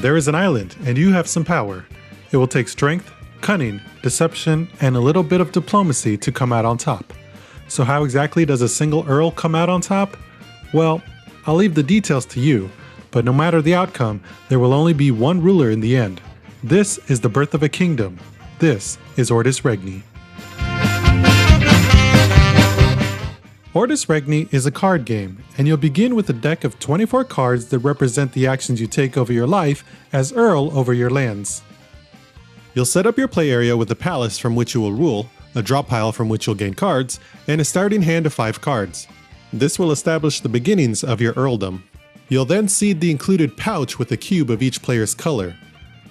There is an island, and you have some power. It will take strength, cunning, deception, and a little bit of diplomacy to come out on top. So how exactly does a single Earl come out on top? Well, I'll leave the details to you, but no matter the outcome, there will only be one ruler in the end. This is the birth of a kingdom. This is Ortus Regni. Ortus Regni is a card game, and you'll begin with a deck of 24 cards that represent the actions you take over your life as Earl over your lands. You'll set up your play area with a palace from which you will rule, a draw pile from which you'll gain cards, and a starting hand of 5 cards. This will establish the beginnings of your earldom. You'll then seed the included pouch with a cube of each player's color.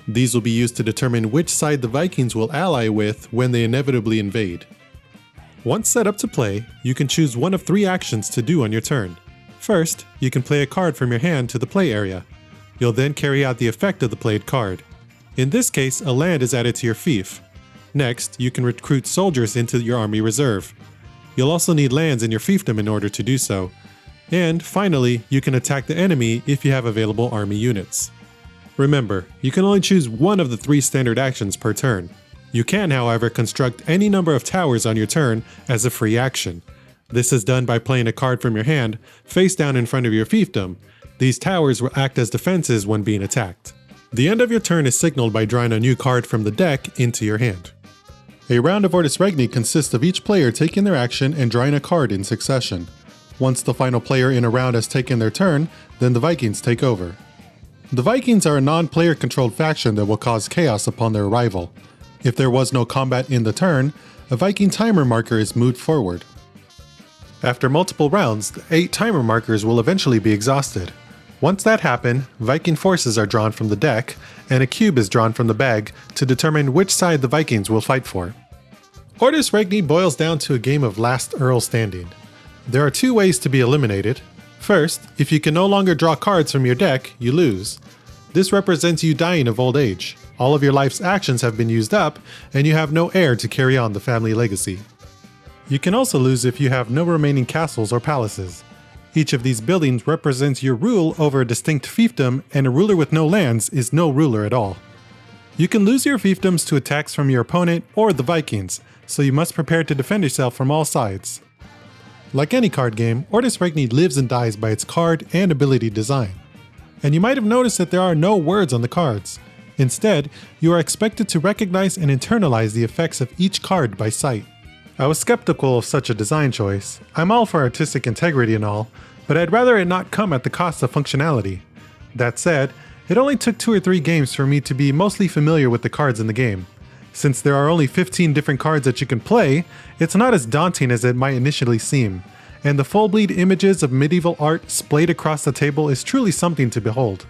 These will be used to determine which side the Vikings will ally with when they inevitably invade. Once set up to play, you can choose one of 3 actions to do on your turn. First, you can play a card from your hand to the play area. You'll then carry out the effect of the played card. In this case, a land is added to your fief. Next, you can recruit soldiers into your army reserve. You'll also need lands in your fiefdom in order to do so. And finally, you can attack the enemy if you have available army units. Remember, you can only choose one of the 3 standard actions per turn. You can, however, construct any number of towers on your turn as a free action. This is done by playing a card from your hand face down in front of your fiefdom. These towers will act as defenses when being attacked. The end of your turn is signaled by drawing a new card from the deck into your hand. A round of Ortus Regni consists of each player taking their action and drawing a card in succession. Once the final player in a round has taken their turn, then the Vikings take over. The Vikings are a non-player controlled faction that will cause chaos upon their arrival. If there was no combat in the turn, a Viking timer marker is moved forward. After multiple rounds, the 8 timer markers will eventually be exhausted. Once that happens, Viking forces are drawn from the deck, and a cube is drawn from the bag to determine which side the Vikings will fight for. Ortus Regni boils down to a game of last Earl standing. There are 2 ways to be eliminated. First, if you can no longer draw cards from your deck, you lose. This represents you dying of old age. All of your life's actions have been used up, and you have no heir to carry on the family legacy. You can also lose if you have no remaining castles or palaces. Each of these buildings represents your rule over a distinct fiefdom, and a ruler with no lands is no ruler at all. You can lose your fiefdoms to attacks from your opponent or the Vikings, so you must prepare to defend yourself from all sides. Like any card game, Ortus Regni lives and dies by its card and ability design. And you might have noticed that there are no words on the cards. Instead, you are expected to recognize and internalize the effects of each card by sight. I was skeptical of such a design choice. I'm all for artistic integrity and all, but I'd rather it not come at the cost of functionality. That said, it only took 2 or 3 games for me to be mostly familiar with the cards in the game. Since there are only 15 different cards that you can play, it's not as daunting as it might initially seem, and the full bleed images of medieval art splayed across the table is truly something to behold.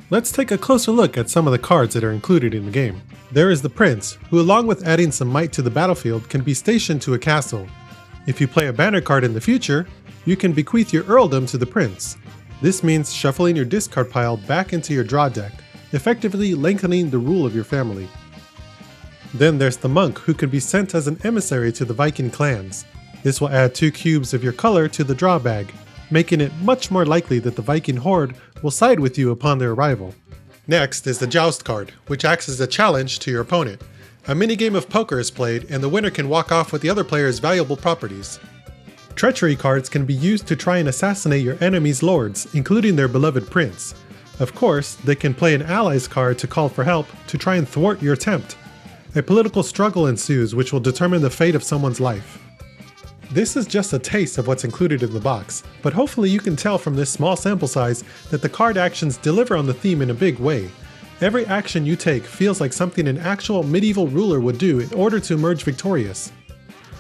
Let's take a closer look at some of the cards that are included in the game. There is the Prince, who along with adding some might to the battlefield can be stationed to a castle. If you play a banner card in the future, you can bequeath your earldom to the Prince. This means shuffling your discard pile back into your draw deck, effectively lengthening the rule of your family. Then there's the Monk, who can be sent as an emissary to the Viking clans. This will add 2 cubes of your color to the draw bag, making it much more likely that the Viking horde will side with you upon their arrival. Next is the Joust card, which acts as a challenge to your opponent. A minigame of poker is played, and the winner can walk off with the other player's valuable properties. Treachery cards can be used to try and assassinate your enemy's lords, including their beloved prince. Of course, they can play an allies card to call for help to try and thwart your attempt. A political struggle ensues which will determine the fate of someone's life. This is just a taste of what's included in the box, but hopefully you can tell from this small sample size that the card actions deliver on the theme in a big way. Every action you take feels like something an actual medieval ruler would do in order to emerge victorious.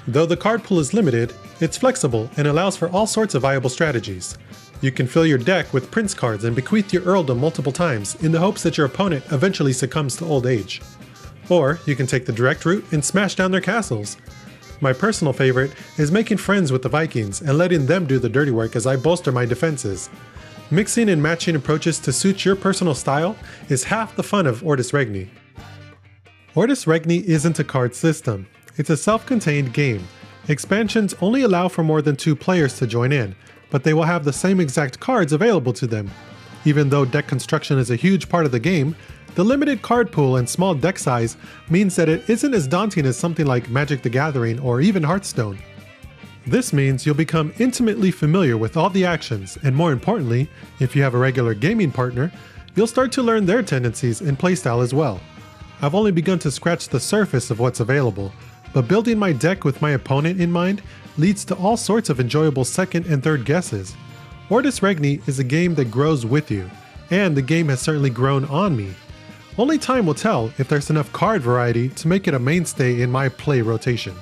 Though the card pool is limited, it's flexible and allows for all sorts of viable strategies. You can fill your deck with prince cards and bequeath your earldom multiple times in the hopes that your opponent eventually succumbs to old age. Or you can take the direct route and smash down their castles. My personal favorite is making friends with the Vikings and letting them do the dirty work as I bolster my defenses. Mixing and matching approaches to suit your personal style is half the fun of Ortus Regni. Ortus Regni isn't a card system. It's a self-contained game. Expansions only allow for more than 2 players to join in, but they will have the same exact cards available to them. Even though deck construction is a huge part of the game, the limited card pool and small deck size means that it isn't as daunting as something like Magic the Gathering or even Hearthstone. This means you'll become intimately familiar with all the actions, and more importantly, if you have a regular gaming partner, you'll start to learn their tendencies and playstyle as well. I've only begun to scratch the surface of what's available, but building my deck with my opponent in mind leads to all sorts of enjoyable second and third guesses. Ortus Regni is a game that grows with you, and the game has certainly grown on me. Only time will tell if there's enough card variety to make it a mainstay in my play rotation.